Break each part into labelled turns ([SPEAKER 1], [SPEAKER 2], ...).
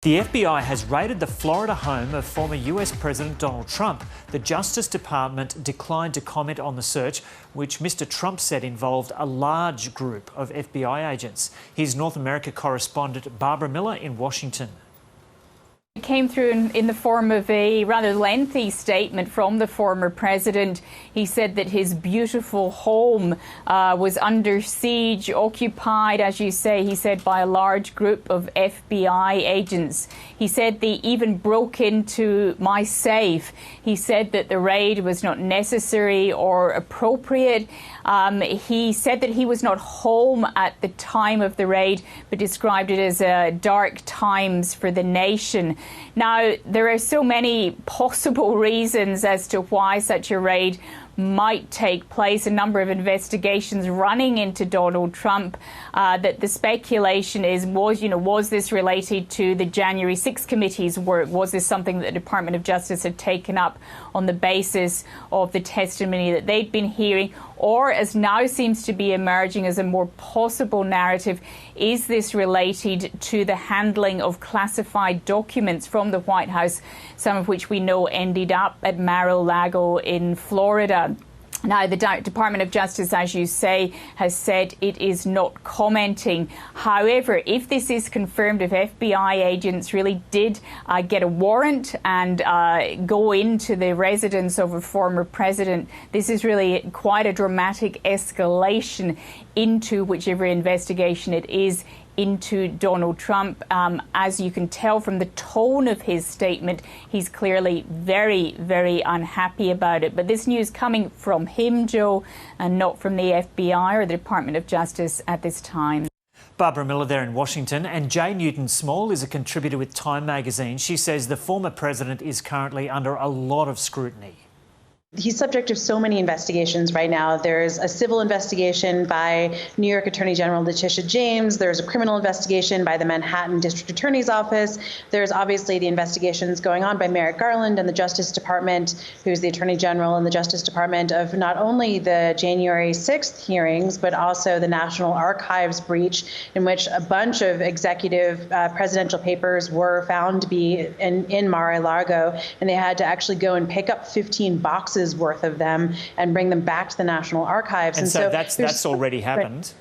[SPEAKER 1] The FBI has raided the Florida home of former US President Donald Trump. The Justice Department declined to comment on the search, which Mr. Trump said involved a large group of FBI agents. Here's North America correspondent Barbara Miller in Washington.
[SPEAKER 2] It came through in the form of a rather lengthy statement from the former president. He said that his beautiful home was under siege, occupied, as you say, he said, by a large group of FBI agents. He said they even broke into my safe. He said that the raid was not necessary or appropriate. He said that he was not home at the time of the raid, but described it as dark times for the nation. Now, there are so many possible reasons as to why such a raid might take place, a number of investigations running into Donald Trump, that the speculation was this related to the January 6th committee's work? Was this something that the Department of Justice had taken up on the basis of the testimony that they'd been hearing? Or, as now seems to be emerging as a more possible narrative, is this related to the handling of classified documents from the White House, some of which we know ended up at Mar-a-Lago in Florida? Now, the Department of Justice, as you say, has said it is not commenting. However, if this is confirmed, if FBI agents really did get a warrant and go into the residence of a former president, this is really quite a dramatic escalation into whichever investigation it is into Donald Trump. As you can tell from the tone of his statement, he's clearly very, very unhappy about it. But this news coming from him, Joe, and not from the FBI or the Department of Justice at this time.
[SPEAKER 1] Barbara Miller there in Washington. And Jay Newton-Small is a contributor with Time magazine. She says the former president is currently under a lot of scrutiny.
[SPEAKER 3] He's subject to so many investigations right now. There's a civil investigation by New York Attorney General Letitia James. There's a criminal investigation by the Manhattan District Attorney's Office. There's obviously the investigations going on by Merrick Garland and the Justice Department, who's the Attorney General in the Justice Department, of not only the January 6th hearings, but also the National Archives breach, in which a bunch of executive presidential papers were found to be in Mar-a-Lago, and they had to actually go and pick up 15 boxes worth of them and bring them back to the National Archives.
[SPEAKER 1] And so that's already happened.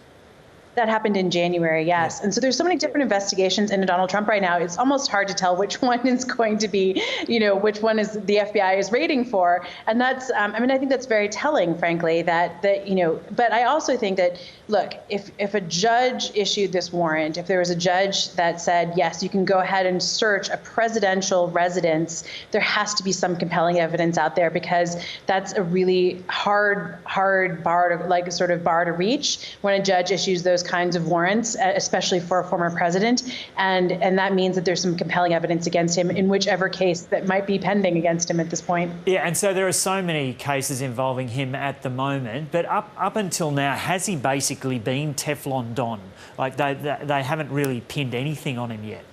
[SPEAKER 1] That
[SPEAKER 3] happened in January, yes. And so there's so many different investigations into Donald Trump right now. It's almost hard to tell which one is going to be, which one is the FBI is raiding for. And that's, I think that's very telling, frankly, that but I also think that, look, if a judge issued this warrant, if there was a judge that said, yes, you can go ahead and search a presidential residence, there has to be some compelling evidence out there, because that's a really hard bar to bar to reach when a judge issues those kinds of warrants, especially for a former president. And that means that there's some compelling evidence against him in whichever case that might be pending against him at this point.
[SPEAKER 1] Yeah, and so there are so many cases involving him at the moment, but up until now, has he basically been Teflon Don? Like they haven't really pinned anything on him yet.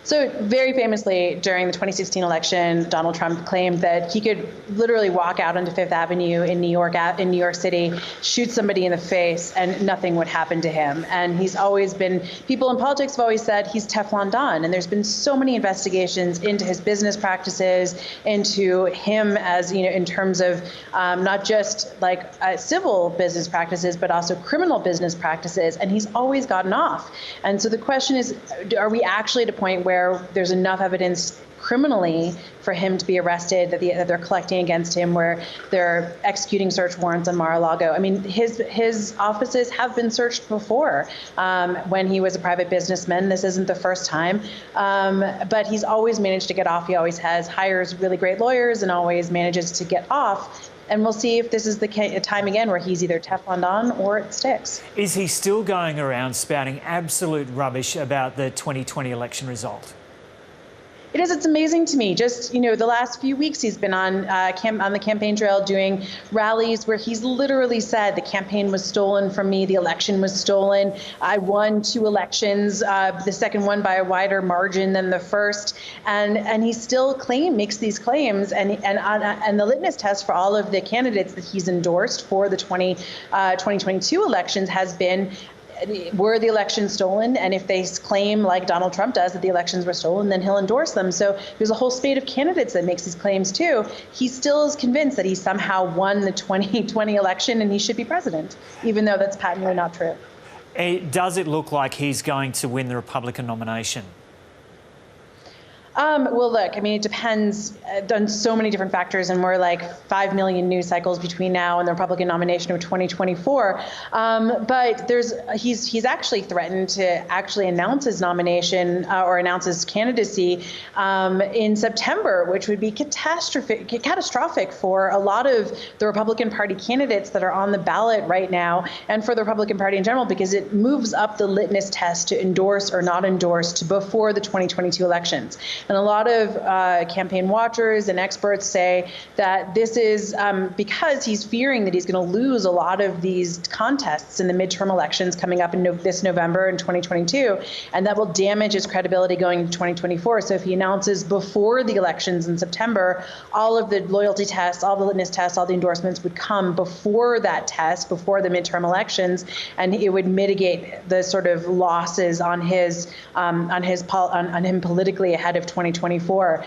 [SPEAKER 3] So very famously, during the 2016 election, Donald Trump claimed that he could literally walk out onto Fifth Avenue in New York City, shoot somebody in the face, and nothing would happen to him. And he's always been, people in politics have always said he's Teflon Don. And there's been so many investigations into his business practices, into him as, in terms of not just civil business practices, but also criminal business practices. And he's always gotten off. And so the question is, are we actually at a point where there's enough evidence criminally for him to be arrested, that they're collecting against him, where they're executing search warrants on Mar-a-Lago? I mean, his offices have been searched before when he was a private businessman. This isn't the first time, but he's always managed to get off. He always hires really great lawyers and always manages to get off. And we'll see if this is the time again where he's either Teflon Don or it sticks.
[SPEAKER 1] Is he still going around spouting absolute rubbish about the 2020 election result?
[SPEAKER 3] It is. It's amazing to me. Just, the last few weeks he's been on the campaign trail doing rallies where he's literally said the campaign was stolen from me, the election was stolen. I won 2 elections, the second one by a wider margin than the first, and he still makes these claims. And the litmus test for all of the candidates that he's endorsed for the 2022 elections has been were the elections stolen? And if they claim, like Donald Trump does, that the elections were stolen, then he'll endorse them. So there's a whole spate of candidates that makes these claims too. He still is convinced that he somehow won the 2020 election and he should be president, even though that's patently not true.
[SPEAKER 1] Does it look like he's going to win the Republican nomination?
[SPEAKER 3] Well, look, I mean, it depends on so many different factors, and we're like 5 million news cycles between now and the Republican nomination of 2024. But he's actually threatened to actually announce his nomination or announce his candidacy in September, which would be catastrophic for a lot of the Republican Party candidates that are on the ballot right now, and for the Republican Party in general, because it moves up the litmus test to endorse or not endorse to before the 2022 elections. And a lot of campaign watchers and experts say that this is because he's fearing that he's going to lose a lot of these contests in the midterm elections coming up in this November in 2022, and that will damage his credibility going into 2024. So if he announces before the elections in September, all of the loyalty tests, all the litmus tests, all the endorsements would come before that test, before the midterm elections, and it would mitigate the sort of losses on him politically ahead of 2024.